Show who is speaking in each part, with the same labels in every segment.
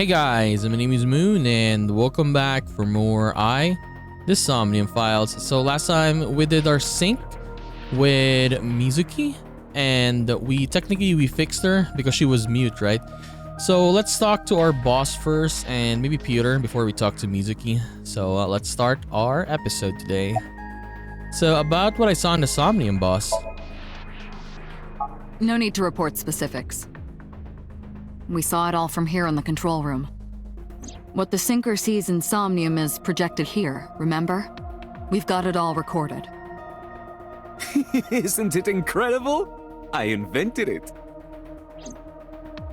Speaker 1: Hey guys, my name is Moon and welcome back for more the Somnium Files. So last time we did our sync with Mizuki and we fixed her because she was mute, right? So let's talk to our boss first and maybe Peter before we talk to Mizuki. So let's start our episode today. So about what I saw in the Somnium, boss.
Speaker 2: No need to report specifics. We saw it all from here in the control room. What the sinker sees in Somnium is projected here, remember? We've got it all recorded.
Speaker 3: Isn't it incredible? I invented it.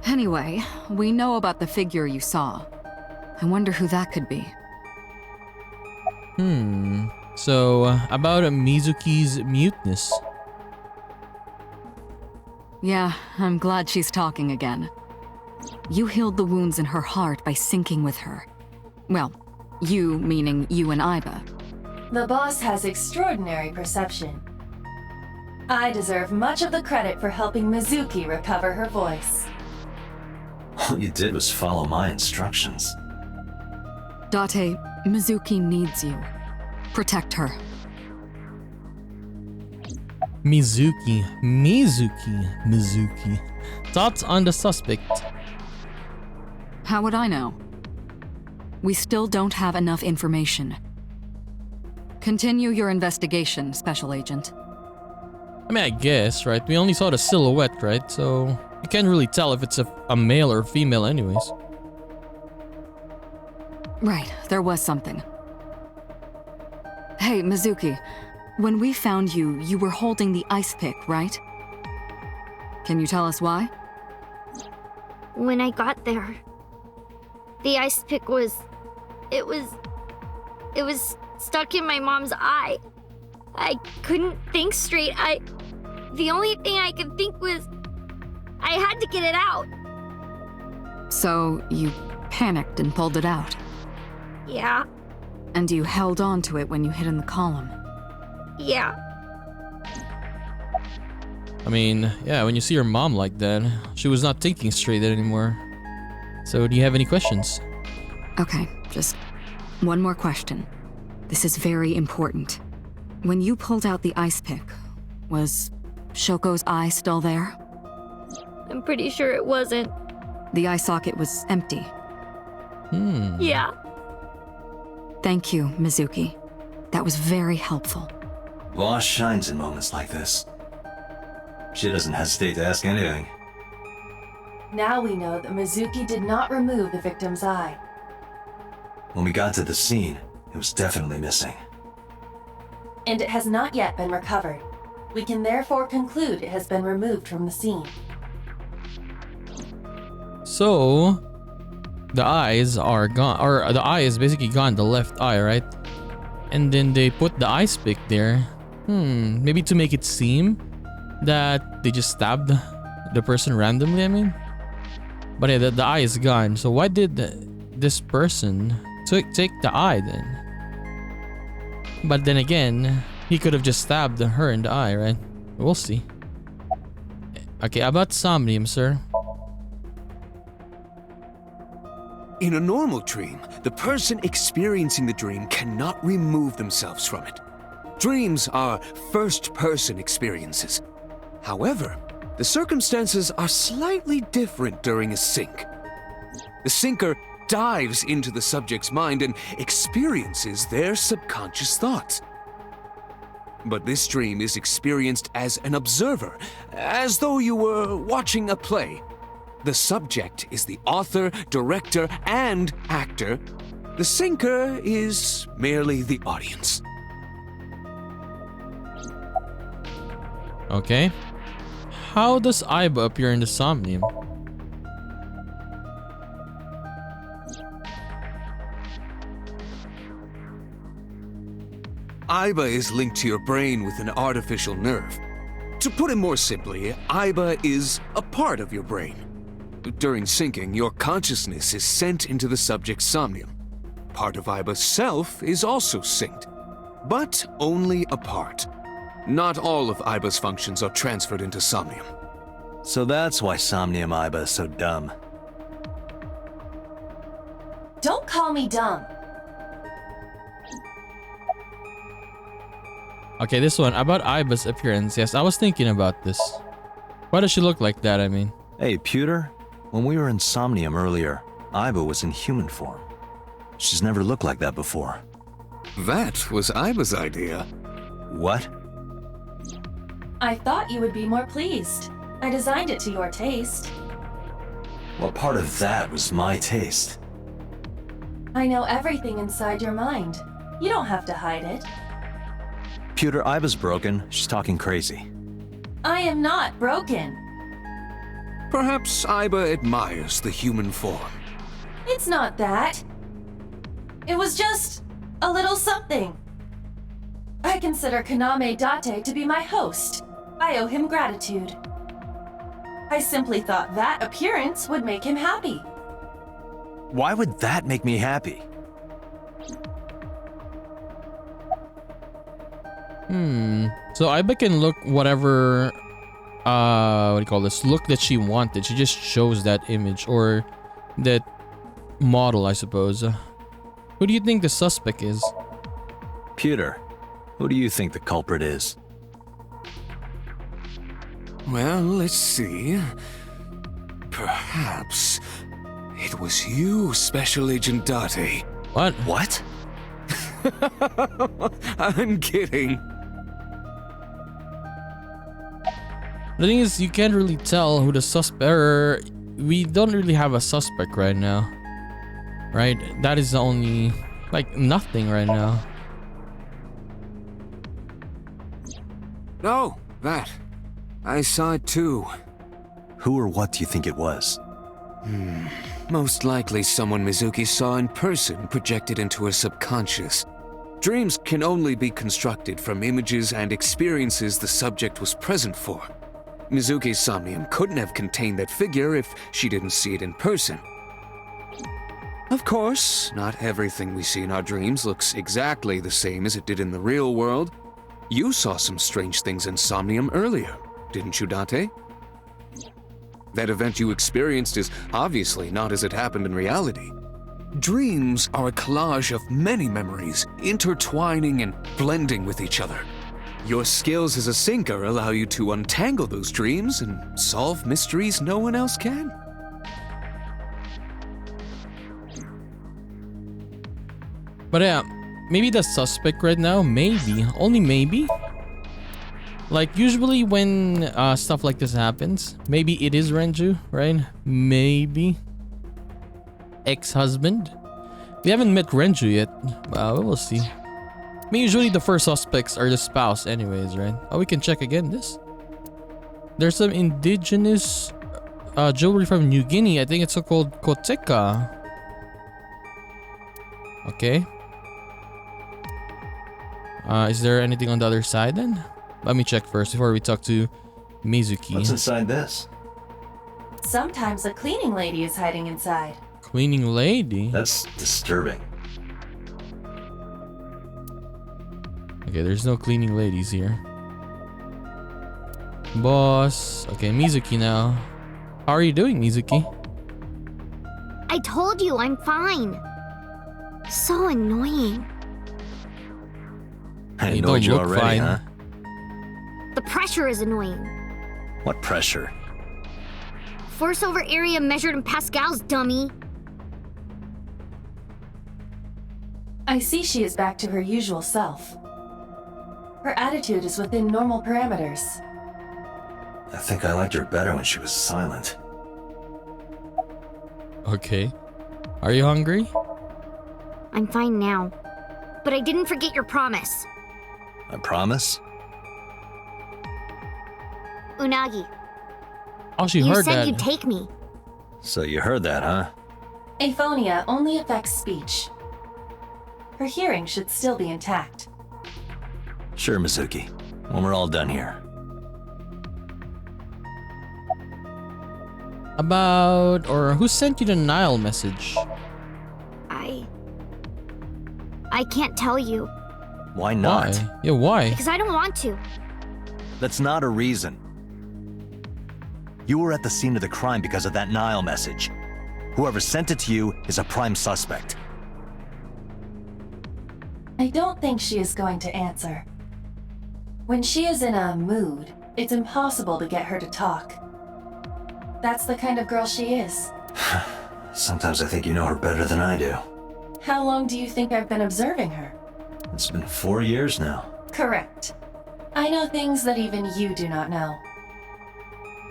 Speaker 2: Anyway, we know about the figure you saw. I wonder who that could be.
Speaker 1: So about Mizuki's muteness.
Speaker 2: Yeah, I'm glad she's talking again. You healed the wounds in her heart by syncing with her. Well, you meaning you and Iba.
Speaker 4: The boss has extraordinary perception. I deserve much of the credit for helping Mizuki recover her voice.
Speaker 5: All you did was follow my instructions.
Speaker 2: Date, Mizuki needs you. Protect her.
Speaker 1: Mizuki. Thoughts on the suspect?
Speaker 2: How would I know? We still don't have enough information. Continue your investigation, Special Agent.
Speaker 1: I mean, I guess, right? We only saw the silhouette, right? So you can't really tell if it's a male or female anyways.
Speaker 2: Right, there was something. Hey, Mizuki. When we found you, you were holding the ice pick, right? Can you tell us why?
Speaker 6: When I got there, the ice pick was stuck in my mom's eye. I couldn't think straight. The only thing I could think was I had to get it out.
Speaker 2: So you panicked and pulled it out?
Speaker 6: Yeah,
Speaker 2: And you held on to it when you hid in the column?
Speaker 6: yeah.
Speaker 1: I mean, yeah, when you see your mom like that, she was not thinking straight anymore. So do you have any questions?
Speaker 2: Okay, just one more question. This is very important. When you pulled out the ice pick, was Shoko's eye still there?
Speaker 6: I'm pretty sure it wasn't.
Speaker 2: The eye socket was empty.
Speaker 6: Yeah.
Speaker 2: Thank you, Mizuki. That was very helpful.
Speaker 5: Boss shines in moments like this. She doesn't hesitate to ask anything.
Speaker 4: Now we know that Mizuki did not remove the victim's eye.
Speaker 5: When we got to the scene, it was definitely missing.
Speaker 4: And it has not yet been recovered. We can therefore conclude it has been removed from the scene.
Speaker 1: So the eyes are gone, or the eye is basically gone, the left eye, right? And then they put the ice pick there. Maybe to make it seem that they just stabbed the person randomly, I mean. But yeah, the eye is gone. So why did this person take the eye then? But then again, he could have just stabbed her in the eye, right? We'll see. Okay, about Somnium, sir.
Speaker 3: In a normal dream, the person experiencing the dream cannot remove themselves from it. Dreams are first-person experiences. However, the circumstances are slightly different during a sync. The syncer dives into the subject's mind and experiences their subconscious thoughts. But this dream is experienced as an observer, as though you were watching a play. The subject is the author, director, and actor. The syncer is merely the audience.
Speaker 1: Okay. How does Iba appear in the Somnium?
Speaker 3: Iba is linked to your brain with an artificial nerve. To put it more simply, Iba is a part of your brain. During syncing, your consciousness is sent into the subject's somnium. Part of Iba's self is also synced, but only a part. Not all of Iba's functions are transferred into Somnium.
Speaker 5: So that's why Somnium Iba is so dumb.
Speaker 4: Don't call me dumb.
Speaker 1: Okay, this one about Iba's appearance. Yes, I was thinking about this. Why does she look like that? I mean,
Speaker 5: Hey, Pewter. When we were in Somnium earlier, Iba was in human form. She's never looked like that before.
Speaker 3: That was Iba's idea.
Speaker 5: What?
Speaker 4: I thought you would be more pleased. I designed it to your taste.
Speaker 5: What part of that was my taste?
Speaker 4: I know everything inside your mind. You don't have to hide it.
Speaker 5: Pewter, Iba's broken. She's talking crazy.
Speaker 4: I am not broken.
Speaker 3: Perhaps Iba admires the human form.
Speaker 4: It's not that. It was just a little something. I consider Kaname Date to be my host. I owe him gratitude. I simply thought that appearance would make him happy.
Speaker 5: Why would that make me happy?
Speaker 1: So Iba can look whatever, what do you call this? Look that she wanted. She just shows that image or that model, I suppose. Who do you think the suspect is?
Speaker 5: Pewter, who do you think the culprit is?
Speaker 3: Well, let's see. Perhaps it was you, Special Agent Date.
Speaker 1: What?
Speaker 5: What?
Speaker 3: I'm kidding.
Speaker 1: The thing is, you can't really tell who the suspect. We don't really have a suspect right now, right? That is the only, like, nothing right now.
Speaker 3: No, that. I saw it too.
Speaker 5: Who or what do you think it was?
Speaker 3: Most likely someone Mizuki saw in person projected into her subconscious. Dreams can only be constructed from images and experiences the subject was present for. Mizuki's Somnium couldn't have contained that figure if she didn't see it in person. Of course, not everything we see in our dreams looks exactly the same as it did in the real world. You saw some strange things in Somnium earlier, didn't you, Date? That event you experienced is obviously not as it happened in reality. Dreams are a collage of many memories, intertwining and blending with each other. Your skills as a sinker allow you to untangle those dreams and solve mysteries no one else can.
Speaker 1: But yeah, maybe the suspect right now, maybe, only maybe. Like usually when stuff like this happens, maybe it is Renju, right? Maybe. Ex-husband. We haven't met Renju yet. We'll see. I mean, usually the first suspects are the spouse anyways, right? Oh, we can check again this. There's some indigenous jewelry from New Guinea. I think it's called koteka. Okay. Is there anything on the other side then? Let me check first before we talk to Mizuki.
Speaker 5: What's inside this?
Speaker 4: Sometimes a cleaning lady is hiding inside.
Speaker 1: Cleaning lady?
Speaker 5: That's disturbing.
Speaker 1: Okay, there's no cleaning ladies here. Boss. Okay, Mizuki now. How are you doing, Mizuki?
Speaker 6: I told you I'm fine. So annoying.
Speaker 5: I
Speaker 1: You
Speaker 5: annoyed
Speaker 1: don't
Speaker 5: you
Speaker 1: look
Speaker 5: already,
Speaker 1: fine.
Speaker 5: huh?
Speaker 6: The pressure is annoying.
Speaker 5: What pressure?
Speaker 6: Force over area measured in pascals, dummy.
Speaker 4: I see she is back to her usual self. Her attitude is within normal parameters.
Speaker 5: I think I liked her better when she was silent.
Speaker 1: Okay. Are you hungry?
Speaker 6: I'm fine now. But I didn't forget your promise.
Speaker 5: I promise?
Speaker 6: Unagi,
Speaker 1: Oh, she
Speaker 6: you
Speaker 1: heard
Speaker 6: said
Speaker 1: that.
Speaker 6: you'd take me.
Speaker 5: So you heard that, huh?
Speaker 4: Aphonia only affects speech. Her hearing should still be intact.
Speaker 5: Sure, Mizuki. When we're all done here.
Speaker 1: About, or who sent you the Nile message?
Speaker 6: I can't tell you.
Speaker 5: Why not?
Speaker 1: Why? Yeah, why?
Speaker 6: Because I don't want to.
Speaker 5: That's not a reason. You were at the scene of the crime because of that Nile message. Whoever sent it to you is a prime suspect.
Speaker 4: I don't think she is going to answer. When she is in a mood, it's impossible to get her to talk. That's the kind of girl she is.
Speaker 5: Sometimes I think you know her better than I do.
Speaker 4: How long do you think I've been observing her?
Speaker 5: It's been 4 years now.
Speaker 4: Correct. I know things that even you do not know.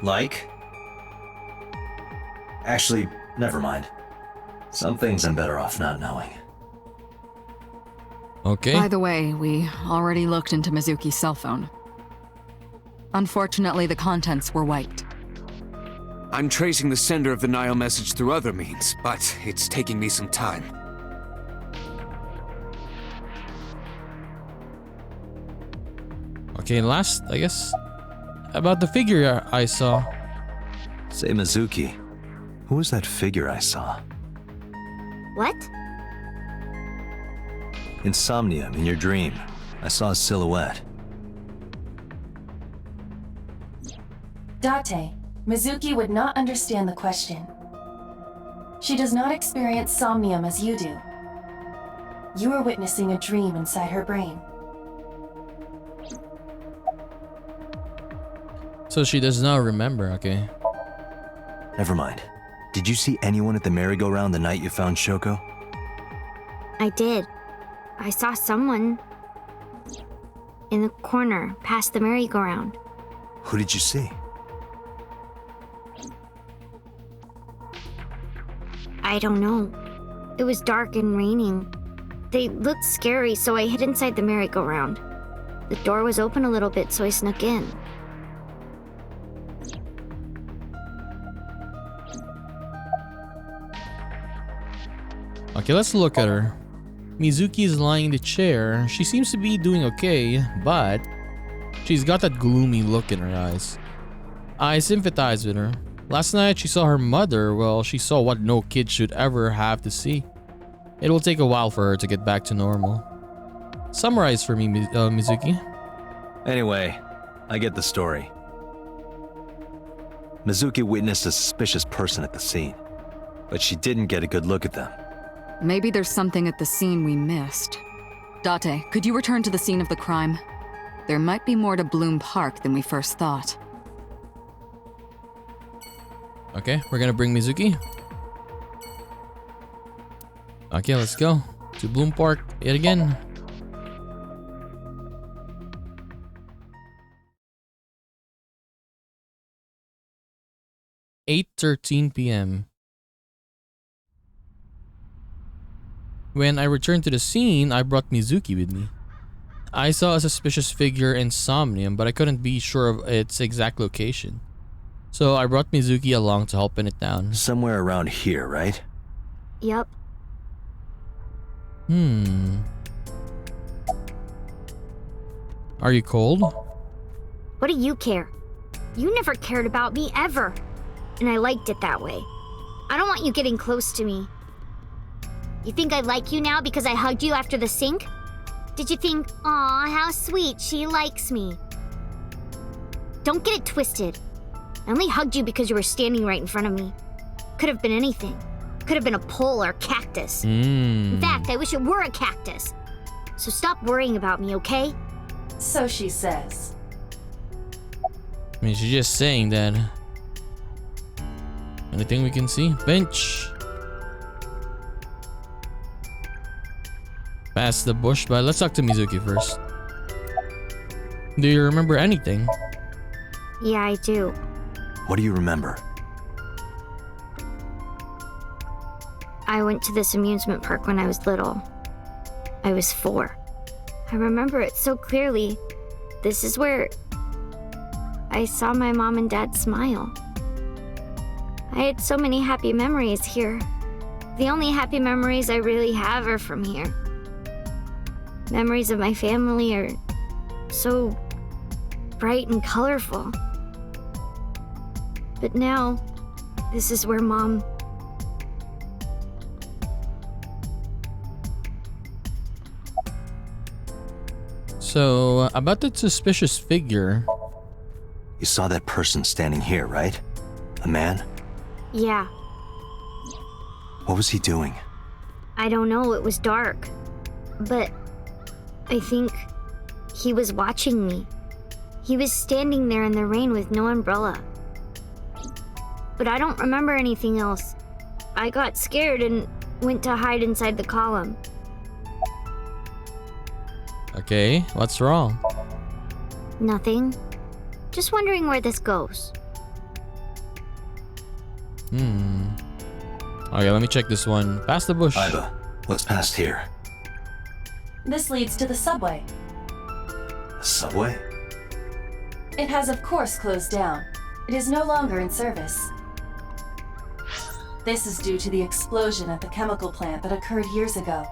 Speaker 5: Like? Actually, never mind. Some things I'm better off not knowing.
Speaker 1: Okay.
Speaker 2: By the way, we already looked into Mizuki's cell phone. Unfortunately, the contents were wiped.
Speaker 3: I'm tracing the sender of the Nile message through other means, but it's taking me some time.
Speaker 1: Okay, last, I guess, about the figure I saw.
Speaker 5: Say, Mizuki, who was that figure I saw?
Speaker 6: What?
Speaker 5: In Somnium, in your dream, I saw a silhouette.
Speaker 4: Date, Mizuki would not understand the question. She does not experience somnium as you do. You are witnessing a dream inside her brain.
Speaker 1: So she does not remember, okay.
Speaker 5: Never mind. Did you see anyone at the merry-go-round the night you found Shoko?
Speaker 6: I did. I saw someone in the corner past the merry-go-round.
Speaker 5: Who did you see?
Speaker 6: I don't know. It was dark and raining. They looked scary, so I hid inside the merry-go-round. The door was open a little bit, so I snuck in.
Speaker 1: Okay, let's look at her. Mizuki is lying in the chair. She seems to be doing okay, but she's got that gloomy look in her eyes. I sympathize with her. Last night she saw her mother. Well, she saw what no kid should ever have to see. It will take a while for her to get back to normal. Summarize for me, Mizuki.
Speaker 5: Anyway, I get the story. Mizuki witnessed a suspicious person at the scene, but she didn't get a good look at them.
Speaker 2: Maybe there's something at the scene we missed. Date, could you return to the scene of the crime? There might be more to Bloom Park than we first thought.
Speaker 1: Okay, we're gonna bring Mizuki. Okay, let's go to Bloom Park yet again. (8:13 p.m.) When I returned to the scene, I brought Mizuki with me. I saw a suspicious figure in Somnium, but I couldn't be sure of its exact location. So I brought Mizuki along to help pin it down.
Speaker 5: Somewhere around here, right?
Speaker 6: Yup.
Speaker 1: Are you cold?
Speaker 6: What do you care? You never cared about me ever. And I liked it that way. I don't want you getting close to me. You think I like you now because I hugged you after the sink? Did you think, aw, how sweet, she likes me? Don't get it twisted. I only hugged you because you were standing right in front of me. Could have been anything. Could have been a pole or a cactus. In fact, I wish it were a cactus. So stop worrying about me, okay?
Speaker 4: So she says.
Speaker 1: I mean, she's just saying that. Anything we can see? Bench. Past the bush, but let's talk to Mizuki first. Do you remember anything?
Speaker 6: Yeah, I do.
Speaker 5: What do you remember?
Speaker 6: I went to this amusement park when I was little. I was 4. I remember it so clearly. This is where I saw my mom and dad smile. I had so many happy memories here. The only happy memories I really have are from here. Memories of my family are so bright and colorful. But now, this is where Mom...
Speaker 1: So, about that suspicious figure.
Speaker 5: You saw that person standing here, right? A man?
Speaker 6: Yeah.
Speaker 5: What was he doing?
Speaker 6: I don't know, it was dark. But I think he was watching me. He was standing there in the rain with no umbrella. But I don't remember anything else. I got scared and went to hide inside the column.
Speaker 1: Okay, what's wrong?
Speaker 6: Nothing. Just wondering where this goes.
Speaker 1: Okay, let me check this one. Past the bush.
Speaker 5: Iba, what's past here?
Speaker 4: This leads to the subway.
Speaker 5: The subway?
Speaker 4: It has, of course, closed down. It is no longer in service. This is due to the explosion at the chemical plant that occurred years ago.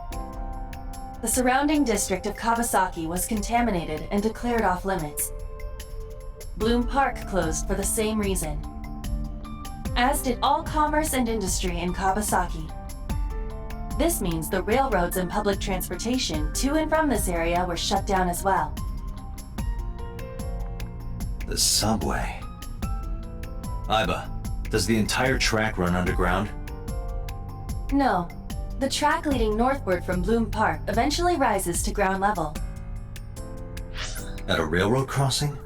Speaker 4: The surrounding district of Kawasaki was contaminated and declared off limits. Bloom Park closed for the same reason, as did all commerce and industry in Kawasaki. This means the railroads and public transportation to and from this area were shut down as well.
Speaker 5: The subway. Iba, does the entire track run underground?
Speaker 4: No. The track leading northward from Bloom Park eventually rises to ground level.
Speaker 5: At a railroad crossing?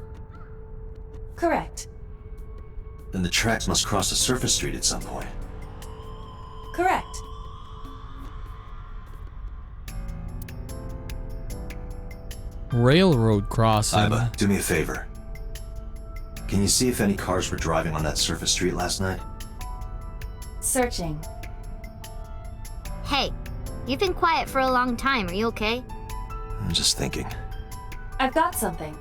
Speaker 4: Correct.
Speaker 5: Then the tracks must cross a surface street at some point.
Speaker 4: Correct.
Speaker 1: Railroad crossing.
Speaker 5: Iba, do me a favor. Can you see if any cars were driving on that surface street last night?
Speaker 4: Searching.
Speaker 6: Hey, you've been quiet for a long time. Are you okay?
Speaker 5: I'm just thinking.
Speaker 4: I've got something.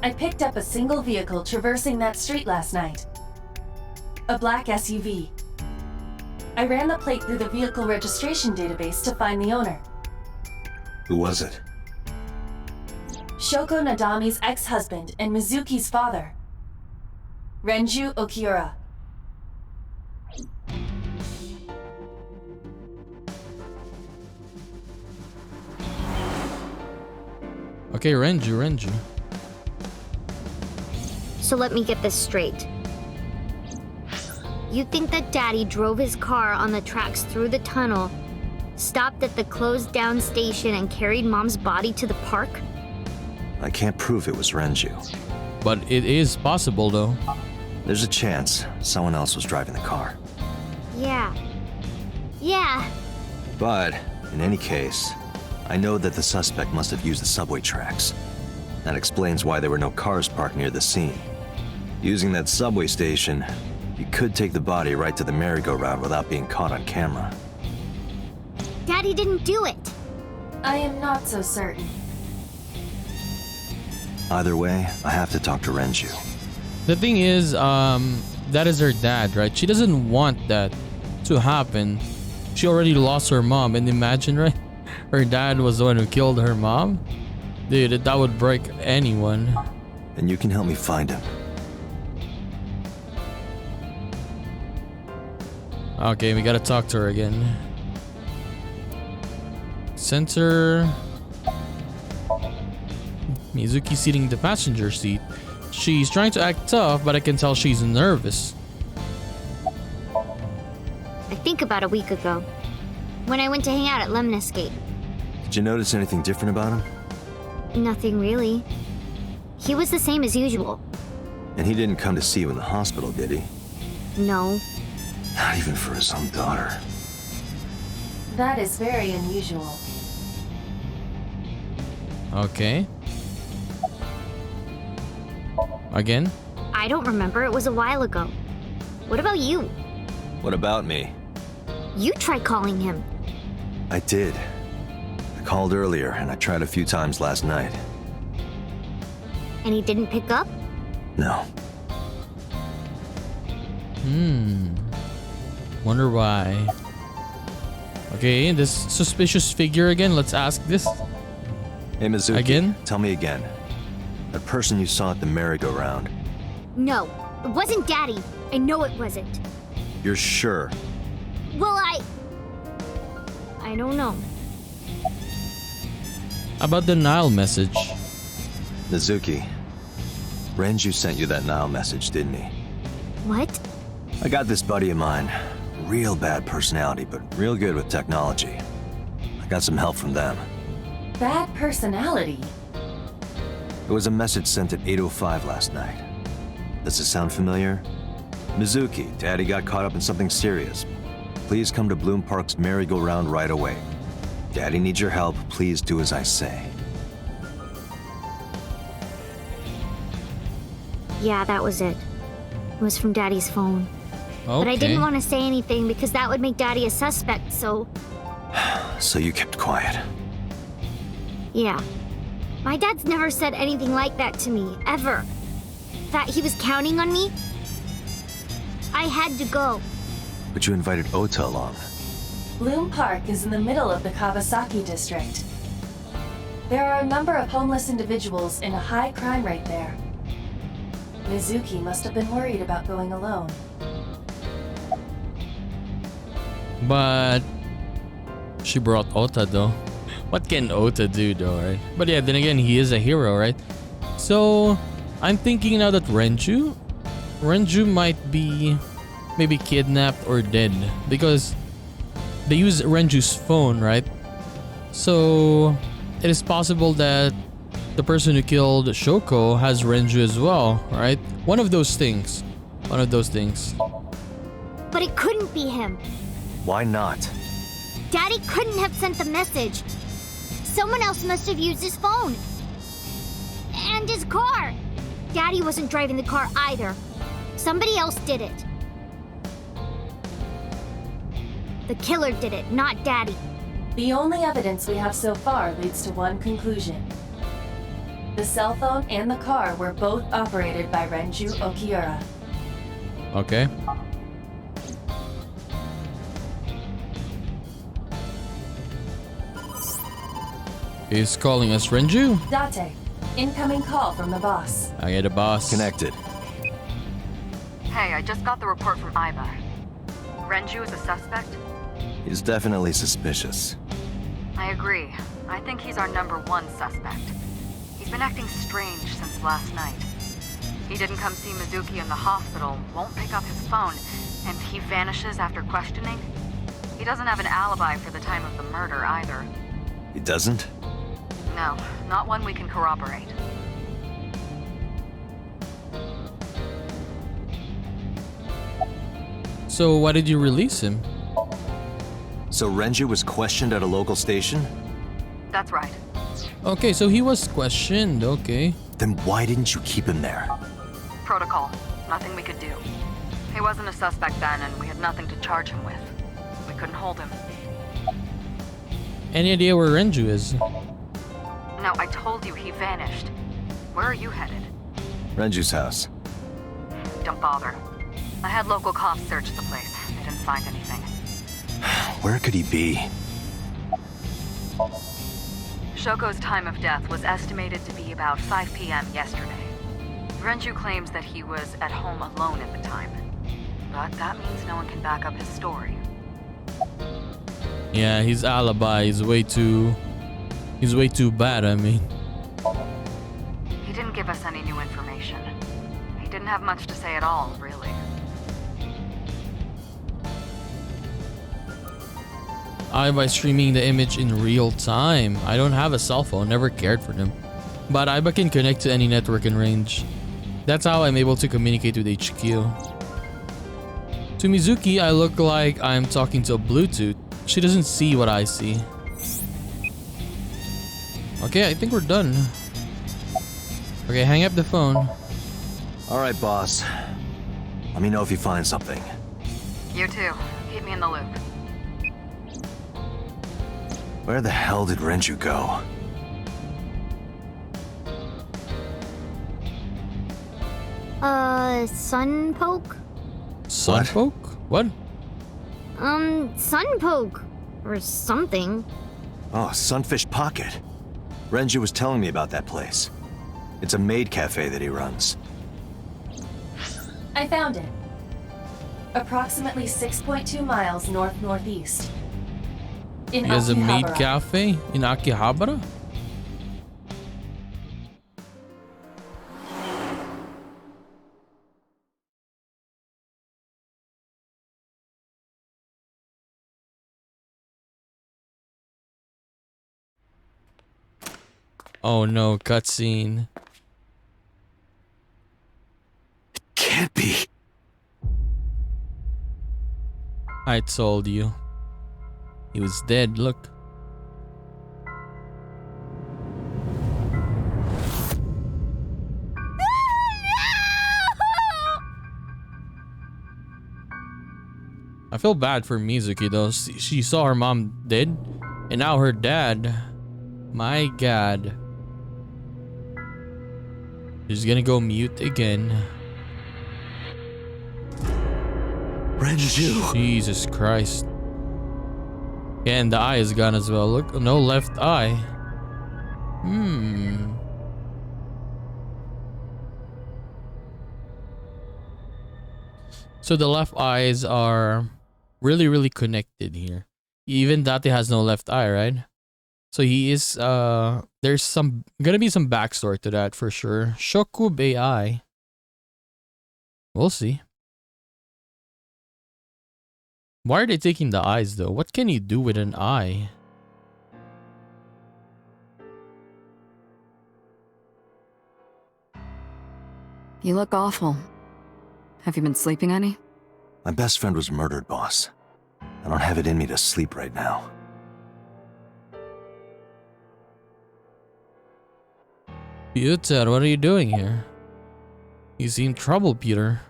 Speaker 4: I picked up a single vehicle traversing that street last night. A black SUV. I ran the plate through the vehicle registration database to find the owner.
Speaker 5: Who was it?
Speaker 4: Shoko Nadami's ex-husband and Mizuki's father. Renju Okiura.
Speaker 1: Okay, Renju.
Speaker 6: So let me get this straight. You think that Daddy drove his car on the tracks through the tunnel, stopped at the closed down station, and carried Mom's body to the park?
Speaker 5: I can't prove it was Renju.
Speaker 1: But it is possible though.
Speaker 5: There's a chance someone else was driving the car.
Speaker 6: Yeah.
Speaker 5: But, in any case, I know that the suspect must have used the subway tracks. That explains why there were no cars parked near the scene. Using that subway station, you could take the body right to the merry-go-round without being caught on camera.
Speaker 6: Daddy didn't do it.
Speaker 4: I am not so certain.
Speaker 5: Either way, I have to talk to Renju.
Speaker 1: The thing is, that is her dad, right? She doesn't want that to happen. She already lost her mom, and imagine, right? Her dad was the one who killed her mom. Dude, that would break anyone.
Speaker 5: And you can help me find him.
Speaker 1: Okay, we gotta talk to her again. Sensor. Mizuki sitting in the passenger seat. She's trying to act tough, but I can tell she's nervous.
Speaker 6: I think about a week ago, when I went to hang out at Lemniscate.
Speaker 5: Did you notice anything different about him?
Speaker 6: Nothing really. He was the same as usual.
Speaker 5: And he didn't come to see you in the hospital, did he?
Speaker 6: No.
Speaker 5: Not even for his own daughter.
Speaker 4: That is very unusual.
Speaker 1: Okay. Again?
Speaker 6: I don't remember. It was a while ago. What about you?
Speaker 5: What about me?
Speaker 6: You tried calling him.
Speaker 5: I did. I called earlier, and I tried a few times last night.
Speaker 6: And he didn't pick up?
Speaker 5: No.
Speaker 1: Wonder why. Okay, this suspicious figure again. Let's ask this.
Speaker 5: Hey, Mizuki.
Speaker 1: Again?
Speaker 5: Tell me again. That person you saw at the merry-go-round.
Speaker 6: No, it wasn't Daddy. I know it wasn't.
Speaker 5: You're sure?
Speaker 6: Well, I don't know.
Speaker 1: About the Nile message.
Speaker 5: Mizuki. Renju sent you that Nile message, didn't he?
Speaker 6: What?
Speaker 5: I got this buddy of mine, real bad personality, but real good with technology. I got some help from them.
Speaker 4: Bad personality?
Speaker 5: There was a message sent at 8:05 last night. Does it sound familiar? Mizuki, Daddy got caught up in something serious. Please come to Bloom Park's merry-go-round right away. Daddy needs your help. Please do as I say.
Speaker 6: Yeah, that was it. It was from Daddy's phone.
Speaker 1: Okay.
Speaker 6: But I didn't want to say anything because that would make Daddy a suspect, so...
Speaker 5: So you kept quiet.
Speaker 6: Yeah. My dad's never said anything like that to me, ever. That he was counting on me? I had to go.
Speaker 5: But you invited Ota along.
Speaker 4: Bloom Park is in the middle of the Kawasaki district. There are a number of homeless individuals in a high crime rate there. Mizuki must have been worried about going alone.
Speaker 1: But she brought Ota though. What can Ota do though, right? But yeah, then again, he is a hero, right? So I'm thinking now that Renju might be maybe kidnapped or dead because they use Renju's phone, right? So it is possible that the person who killed Shoko has Renju as well, right? One of those things. One of those things.
Speaker 6: But it couldn't be him.
Speaker 5: Why not?
Speaker 6: Daddy couldn't have sent the message. Someone else must have used his phone. And his car. Daddy wasn't driving the car either. Somebody else did it. The killer did it, not Daddy.
Speaker 4: The only evidence we have so far leads to one conclusion. The cell phone and the car were both operated by Renju Okiura.
Speaker 1: Okay. He's calling us Renju.
Speaker 4: Date, incoming call from the boss.
Speaker 1: I get a boss.
Speaker 5: Connected.
Speaker 2: Hey, I just got the report from Iba. Renju is a suspect?
Speaker 5: He's definitely suspicious.
Speaker 2: I agree. I think he's our #1 suspect. He's been acting strange since last night. He didn't come see Mizuki in the hospital, won't pick up his phone, and he vanishes after questioning. He doesn't have an alibi for the time of the murder either.
Speaker 5: He doesn't?
Speaker 2: No, not one we can corroborate.
Speaker 1: So why did you release him?
Speaker 5: So Renju was questioned at a local station?
Speaker 2: That's right.
Speaker 1: Okay, so he was questioned, okay.
Speaker 5: Then why didn't you keep him there?
Speaker 2: Protocol. Nothing we could do. He wasn't a suspect then, and we had nothing to charge him with. We couldn't hold him.
Speaker 1: Any idea where Renju is?
Speaker 2: No, I told you he vanished. Where are you headed?
Speaker 5: Renju's house.
Speaker 2: Don't bother. I had local cops search the place. They didn't find anything.
Speaker 5: Where could he be?
Speaker 2: Shoko's time of death was estimated to be about 5 p.m. yesterday. Renju claims that he was at home alone at the time. But that means no one can back up his story.
Speaker 1: Yeah, his alibi is way too bad, I mean.
Speaker 2: He didn't give us any new information. He didn't have much to say at all, really.
Speaker 1: By streaming the image in real time. I don't have a cell phone, never cared for them. But Iba can connect to any network in range. That's how I'm able to communicate with HQ. To Mizuki, I look like I'm talking to a Bluetooth. She doesn't see what I see. Okay, I think we're done. Okay, hang up the phone.
Speaker 5: All right, boss. Let me know if you find something.
Speaker 2: You too. Keep me in the loop.
Speaker 5: Where the hell did Renju go?
Speaker 6: Sunpoke?
Speaker 1: Sunpoke? What?
Speaker 6: Sunpoke. Or something.
Speaker 5: Oh, Sunfish Pocket. Renju was telling me about that place. It's a maid cafe that he runs.
Speaker 4: I found it. Approximately 6.2 miles north-northeast. In
Speaker 1: He has a maid
Speaker 4: Akihabara.
Speaker 1: cafe in Akihabara? Oh no, cutscene.
Speaker 3: Can't be.
Speaker 1: I told you. He was dead, look. I feel bad for Mizuki though. She saw her mom dead, and now her dad. My god. She's gonna go mute again.
Speaker 3: Renju.
Speaker 1: Jesus Christ. And the eye is gone as well. Look, no left eye. So the left eyes are really connected here. Even Date has no left eye, right? So he is there's gonna be some backstory to that for sure. Shokub AI. We'll see. Why are they taking the eyes though? What can you do with an eye?
Speaker 2: You look awful. Have you been sleeping any?
Speaker 5: My best friend was murdered, boss. I don't have it in me to sleep right now.
Speaker 1: Peter, what are you doing here? You seem troubled, Peter.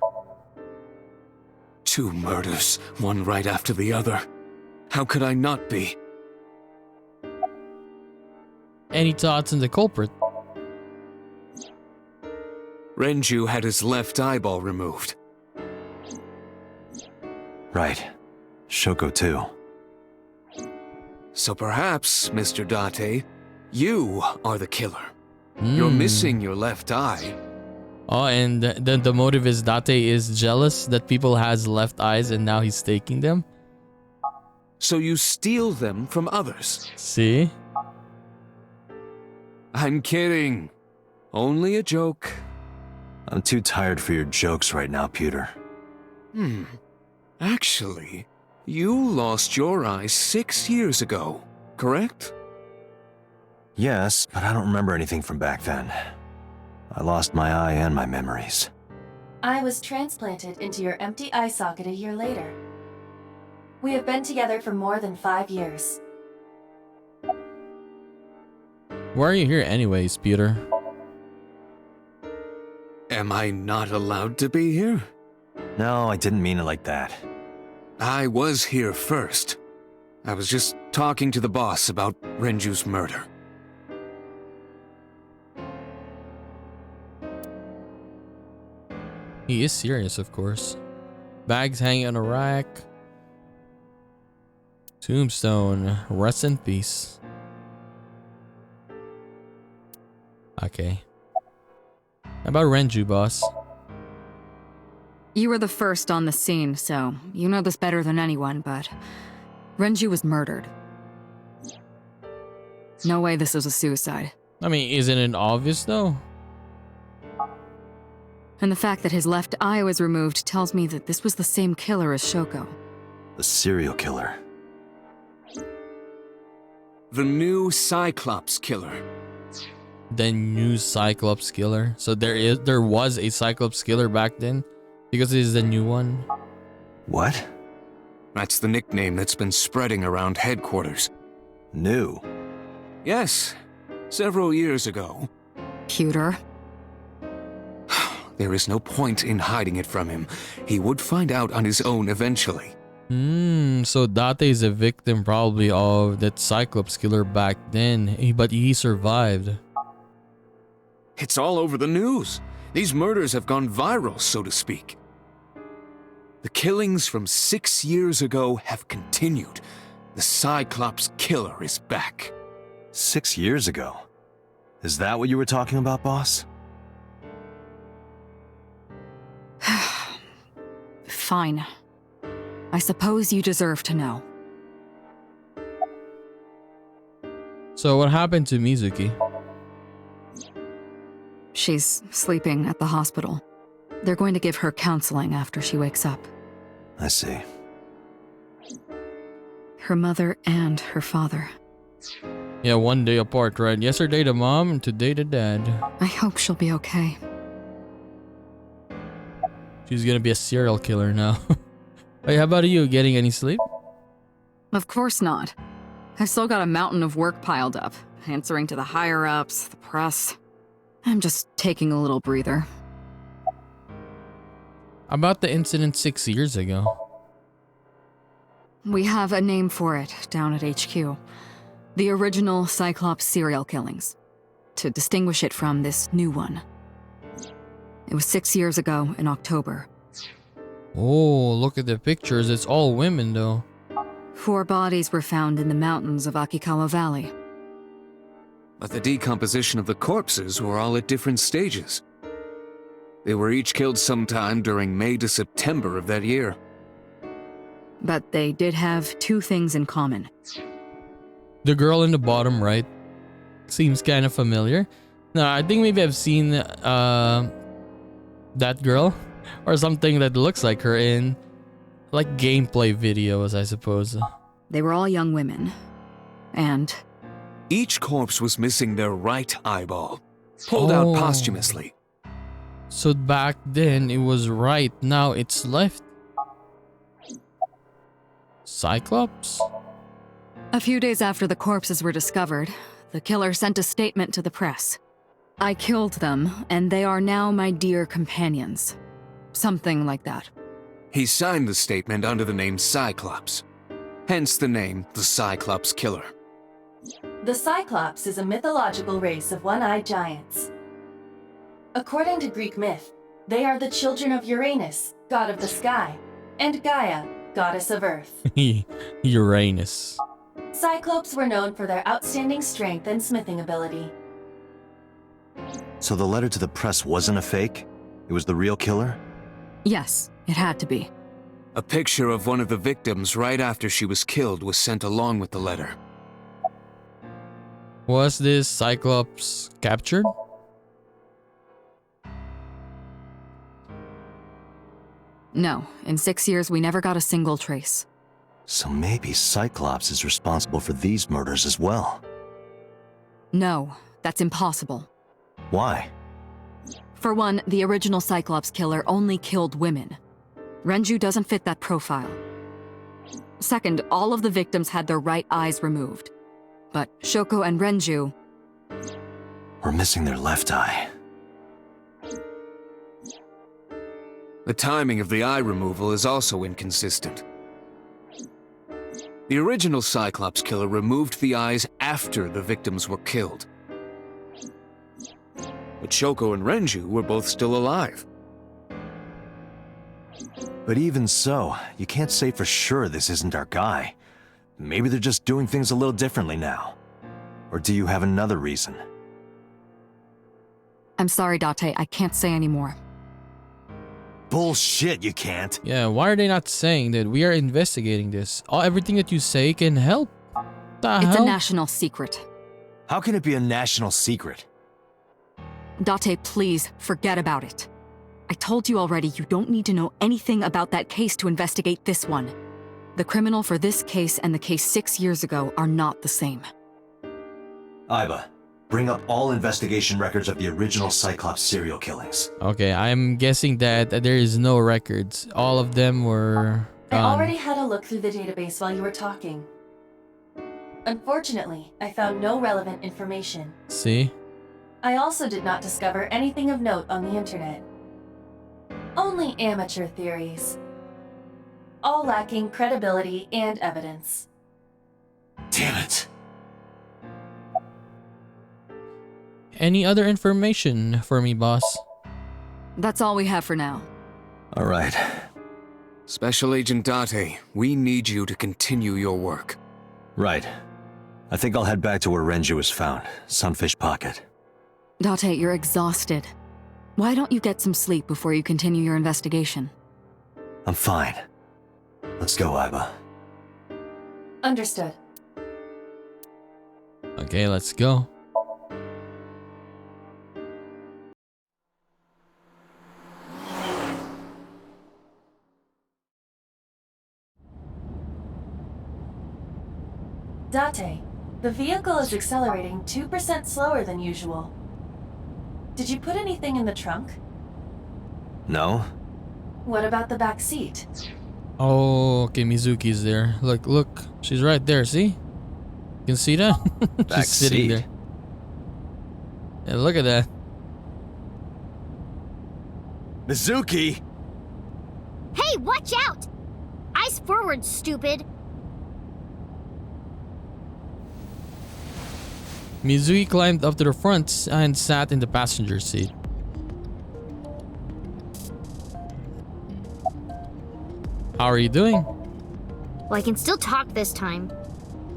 Speaker 3: 2 murders, one right after the other. How could I not be?
Speaker 1: Any thoughts on the culprit?
Speaker 3: Renju had his left eyeball removed.
Speaker 5: Right. Shoko too.
Speaker 3: So perhaps, Mr. Date, you are the killer. You're missing your left eye.
Speaker 1: Oh, and the motive is Date is jealous that people has left eyes and now he's taking them?
Speaker 3: So you steal them from others.
Speaker 1: See?
Speaker 3: I'm kidding. Only a joke.
Speaker 5: I'm too tired for your jokes right now, Peter.
Speaker 3: Actually, you lost your eye 6 years ago, correct?
Speaker 5: Yes, but I don't remember anything from back then. I lost my eye and my memories.
Speaker 4: I was transplanted into your empty eye socket a year later. We have been together for more than 5 years.
Speaker 1: Why are you here anyways, Peter?
Speaker 3: Am I not allowed to be here?
Speaker 5: No, I didn't mean it like that.
Speaker 3: I was here first. I was just talking to the boss about Renju's murder.
Speaker 1: He is serious, of course. Bags hanging on a rack. Tombstone. Rest in peace. Okay. How about Renju, boss?
Speaker 2: You were the first on the scene, so you know this better than anyone, but Renju was murdered. No way this was a suicide.
Speaker 1: I mean, isn't it obvious though?
Speaker 2: And the fact that his left eye was removed tells me that this was the same killer as Shoko.
Speaker 5: The serial killer.
Speaker 3: The new CYCLOPS killer.
Speaker 1: The new Cyclops killer. So there was a Cyclops killer back then? Because it is the new one?
Speaker 5: What?
Speaker 3: That's the nickname that's been spreading around headquarters.
Speaker 5: New?
Speaker 3: Yes, several years ago.
Speaker 2: Pewter.
Speaker 3: There is no point in hiding it from him. He would find out on his own eventually.
Speaker 1: So Date is a victim probably of that Cyclops killer back then, but he survived.
Speaker 3: It's all over the news. These murders have gone viral, so to speak. The killings from 6 years ago have continued. The CYCLOPS killer is back.
Speaker 5: 6 years ago? Is that what you were talking about, boss?
Speaker 2: Fine. I suppose you deserve to know.
Speaker 1: So what happened to Mizuki?
Speaker 2: She's sleeping at the hospital. They're going to give her counseling after she wakes up.
Speaker 5: I see.
Speaker 2: Her mother and her father.
Speaker 1: Yeah, one day apart, right? Yesterday the mom and today the dad.
Speaker 2: I hope she'll be okay.
Speaker 1: She's gonna be a serial killer now. Wait, how about you? Getting any sleep?
Speaker 2: Of course not. I've still got a mountain of work piled up, answering to the higher-ups, the press. I'm just taking a little breather.
Speaker 1: About the incident 6 years ago.
Speaker 2: We have a name for it down at HQ. The original Cyclops serial killings. To distinguish it from this new one. It was 6 years ago in October.
Speaker 1: Oh, look at the pictures. It's all women though.
Speaker 2: 4 bodies were found in the mountains of Akikawa Valley.
Speaker 3: But the decomposition of the corpses were all at different stages. They were each killed sometime during May to September of that year.
Speaker 2: But they did have 2 things in common.
Speaker 1: The girl in the bottom right seems kind of familiar. No, I think maybe I've seen that girl or something that looks like her in like gameplay videos, I suppose.
Speaker 2: They were all young women. And
Speaker 3: Each corpse was missing their right eyeball, pulled out posthumously.
Speaker 1: So back then it was right, now it's left. Cyclops?
Speaker 2: a few days after the corpses were discovered, the killer sent a statement to the press. I killed them, and they are now my dear companions. Something like that.
Speaker 3: He signed the statement under the name Cyclops. Hence the name the Cyclops Killer.
Speaker 4: The Cyclops is a mythological race of one-eyed giants. According to Greek myth, they are the children of Uranus, god of the sky, and Gaia, goddess of earth.
Speaker 1: Uranus.
Speaker 4: Cyclops were known for their outstanding strength and smithing ability.
Speaker 5: So the letter to the press wasn't a fake? It was the real killer?
Speaker 2: Yes, it had to be.
Speaker 3: A picture of one of the victims right after she was killed was sent along with the letter.
Speaker 1: Was this Cyclops captured?
Speaker 2: No, in 6 years we never got a single trace.
Speaker 5: So maybe Cyclops is responsible for these murders as well.
Speaker 2: No, that's impossible.
Speaker 5: Why?
Speaker 2: For one, the original Cyclops killer only killed women. Renju doesn't fit that profile. Second, all of the victims had their right eyes removed. But Shoko and Renju...
Speaker 5: We're missing their left eye.
Speaker 3: The timing of the eye removal is also inconsistent. The original Cyclops Killer removed the eyes after the victims were killed. But Shoko and Renju were both still alive.
Speaker 5: But even so, you can't say for sure this isn't our guy. Maybe they're just doing things a little differently now. Or do you have another reason?
Speaker 2: I'm sorry, Date, I can't say anymore.
Speaker 5: Bullshit, you can't.
Speaker 1: Yeah, why are they not saying that we are investigating this? Everything that you say can help. The
Speaker 2: It's
Speaker 1: hell?
Speaker 2: a national secret.
Speaker 5: How can it be a national secret?
Speaker 2: Date, please, forget about it. I told you already you don't need to know anything about that case to investigate this one. The criminal for this case and the case 6 years ago are not the same.
Speaker 5: Iba, bring up all investigation records of the original Cyclops serial killings.
Speaker 1: Okay, I'm guessing that there is no records. All of them were
Speaker 4: I
Speaker 1: gone.
Speaker 4: already had a look through the database while you were talking. Unfortunately, I found no relevant information.
Speaker 1: See?
Speaker 4: I also did not discover anything of note on the internet. Only amateur theories. All lacking credibility and evidence.
Speaker 5: Damn it.
Speaker 1: Any other information for me, boss?
Speaker 2: That's all we have for now.
Speaker 5: All right.
Speaker 3: Special Agent Date, we need you to continue your work.
Speaker 5: Right. I think I'll head back to where Renju was found, Sunfish Pocket.
Speaker 2: Date, you're exhausted. Why don't you get some sleep before you continue your investigation?
Speaker 5: I'm fine. Let's go, Iba.
Speaker 4: Understood.
Speaker 1: Okay, let's go.
Speaker 4: Date, The vehicle is accelerating 2% slower than usual. Did you put anything in the trunk?
Speaker 5: No?
Speaker 4: What about the back seat?
Speaker 1: Oh, okay, Mizuki's there. Look, she's right there, see? You can see that?
Speaker 5: Back
Speaker 1: She's sitting
Speaker 5: seat.
Speaker 1: there. Yeah, look at that.
Speaker 5: Mizuki!
Speaker 6: Hey, watch out! Eyes forward, stupid.
Speaker 1: Mizuki climbed up to the front and sat in the passenger seat. How are you doing?
Speaker 6: Well, I can still talk this time.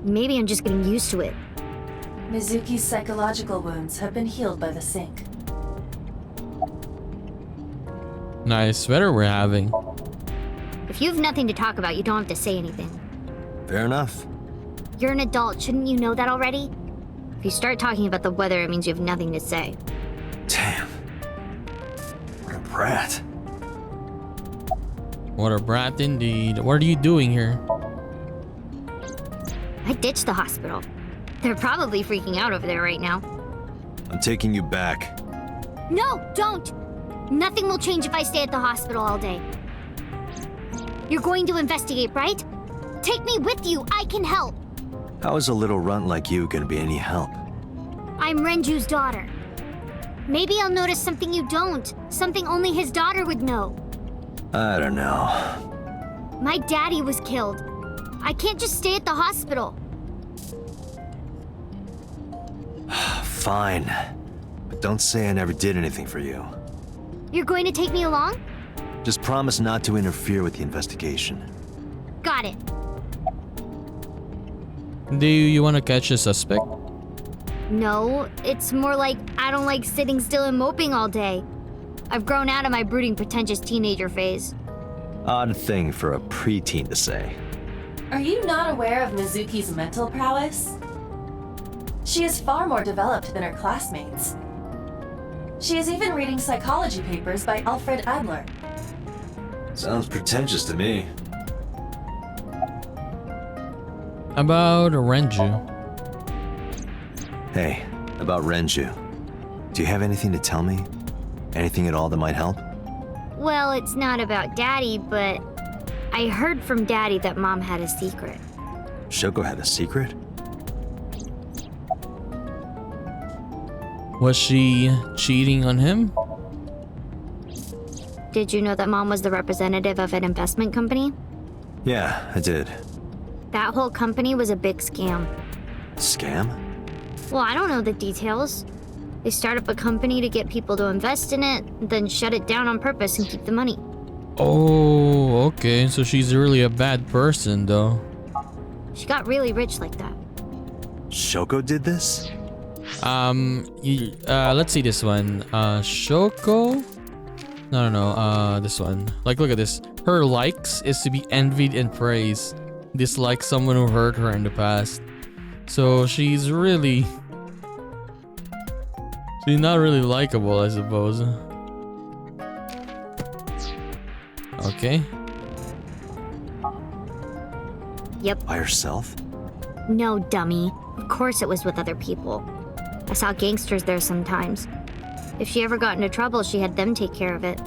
Speaker 6: Maybe I'm just getting used to it.
Speaker 4: Mizuki's psychological wounds have been healed by the sink.
Speaker 1: Nice weather we're having.
Speaker 6: If you have nothing to talk about, you don't have to say anything.
Speaker 5: Fair enough.
Speaker 6: You're an adult, shouldn't you know that already? If you start talking about the weather, it means you have nothing to say.
Speaker 5: Damn. What a brat.
Speaker 1: What a brat indeed. What are you doing here?
Speaker 6: I ditched the hospital. They're probably freaking out over there right now.
Speaker 5: I'm taking you back.
Speaker 6: No, don't! Nothing will change if I stay at the hospital all day. You're going to investigate, right? Take me with you, I can help!
Speaker 5: How is a little runt like you gonna be any help?
Speaker 6: I'm Renju's daughter. Maybe I'll notice something you don't. Something only his daughter would know.
Speaker 5: I don't know.
Speaker 6: My daddy was killed. I can't just stay at the hospital.
Speaker 5: Fine. But don't say I never did anything for you.
Speaker 6: You're going to take me along?
Speaker 5: Just promise not to interfere with the investigation.
Speaker 6: Got it.
Speaker 1: Do you want to catch a suspect?
Speaker 6: No, it's more like I don't like sitting still and moping all day. I've grown out of my brooding, pretentious teenager phase.
Speaker 5: Odd thing for a preteen to say.
Speaker 4: Are you not aware of Mizuki's mental prowess? She is far more developed than her classmates. She is even reading psychology papers by Alfred Adler.
Speaker 5: Sounds pretentious to me.
Speaker 1: About Renju.
Speaker 5: Hey, about Renju. Do you have anything to tell me? Anything at all that might help?
Speaker 6: Well, it's not about Daddy, but I heard from Daddy that Mom had a secret.
Speaker 5: Shoko had a secret?
Speaker 1: Was she cheating on him?
Speaker 6: Did you know that Mom was the representative of an investment company?
Speaker 5: Yeah, I did.
Speaker 6: That whole company was a big scam.
Speaker 5: Scam?
Speaker 6: Well, I don't know the details. They start up a company to get people to invest in it, then shut it down on purpose and keep the money.
Speaker 1: Oh, okay. So she's really a bad person, though.
Speaker 6: She got really rich like that.
Speaker 5: Shoko did this?
Speaker 1: Let's see this one. Shoko? No, this one. Like, look at this. Her likes is to be envied and praised. Dislike someone who hurt her in the past. So she's really... She's not really likable, I suppose. Okay.
Speaker 6: Yep.
Speaker 5: By herself?
Speaker 6: No, dummy. Of course it was with other people. I saw gangsters there sometimes. If she ever got into trouble, she had them take care of it.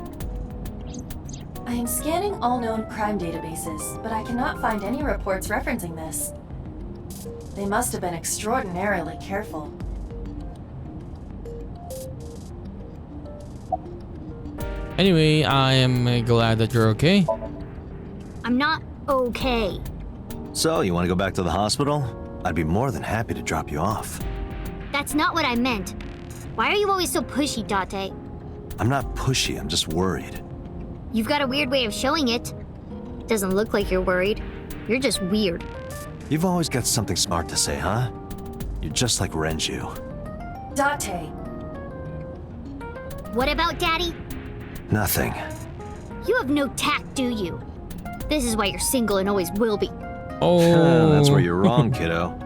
Speaker 4: I am scanning all known crime databases, but I cannot find any reports referencing this. They must have been extraordinarily careful.
Speaker 1: Anyway, I am glad that you're okay.
Speaker 6: I'm not okay.
Speaker 5: So, you want to go back to the hospital? I'd be more than happy to drop you off.
Speaker 6: That's not what I meant. Why are you always so pushy, Date?
Speaker 5: I'm not pushy, I'm just worried.
Speaker 6: You've got a weird way of showing it. Doesn't look like you're worried. You're just weird.
Speaker 5: You've always got something smart to say, huh? You're just like Renju.
Speaker 4: Date,
Speaker 6: What about Daddy?
Speaker 5: Nothing.
Speaker 6: You have no tact, do you? This is why you're single and always will be.
Speaker 1: Oh,
Speaker 5: That's where you're wrong, kiddo.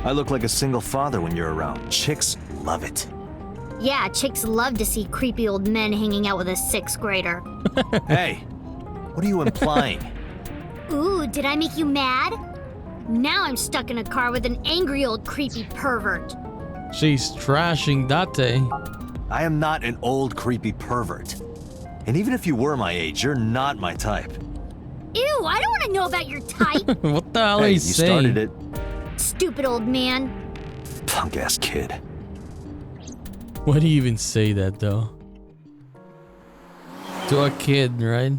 Speaker 5: I look like a single father when you're around. Chicks love it.
Speaker 6: Yeah, chicks love to see creepy old men hanging out with a 6th grader.
Speaker 5: Hey, what are you implying?
Speaker 6: Ooh, did I make you mad? Now I'm stuck in a car with an angry old creepy pervert.
Speaker 1: She's trashing Date.
Speaker 5: I am not an old creepy pervert. And even if you were my age, you're not my type.
Speaker 6: Ew, I don't want to know about your type.
Speaker 1: What the hell are
Speaker 5: Hey,
Speaker 1: you
Speaker 5: you
Speaker 1: saying?
Speaker 5: started it.
Speaker 6: Stupid old man.
Speaker 5: Punk-ass kid.
Speaker 1: Why do you even say that though? To a kid, right?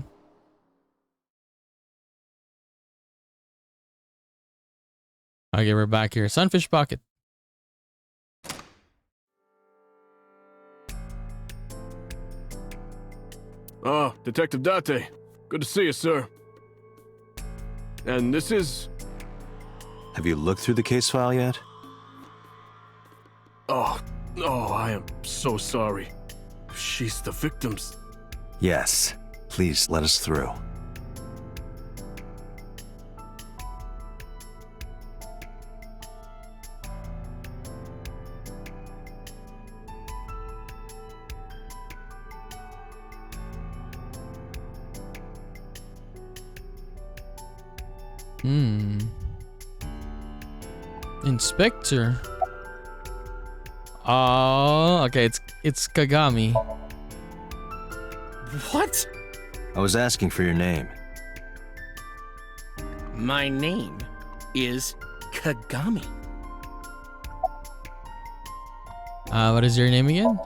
Speaker 1: Okay, we're back here. Sunfish Pocket.
Speaker 7: Ah, Detective Date. Good to see you, sir. And this is...
Speaker 5: Have you looked through the case file yet?
Speaker 7: Oh, I am so sorry. She's the victim's...
Speaker 5: Yes. Please let us through.
Speaker 1: Inspector. Oh, okay, it's Kagami.
Speaker 8: What?
Speaker 5: I was asking for your name.
Speaker 8: My name is Kagami.
Speaker 1: What is your name again?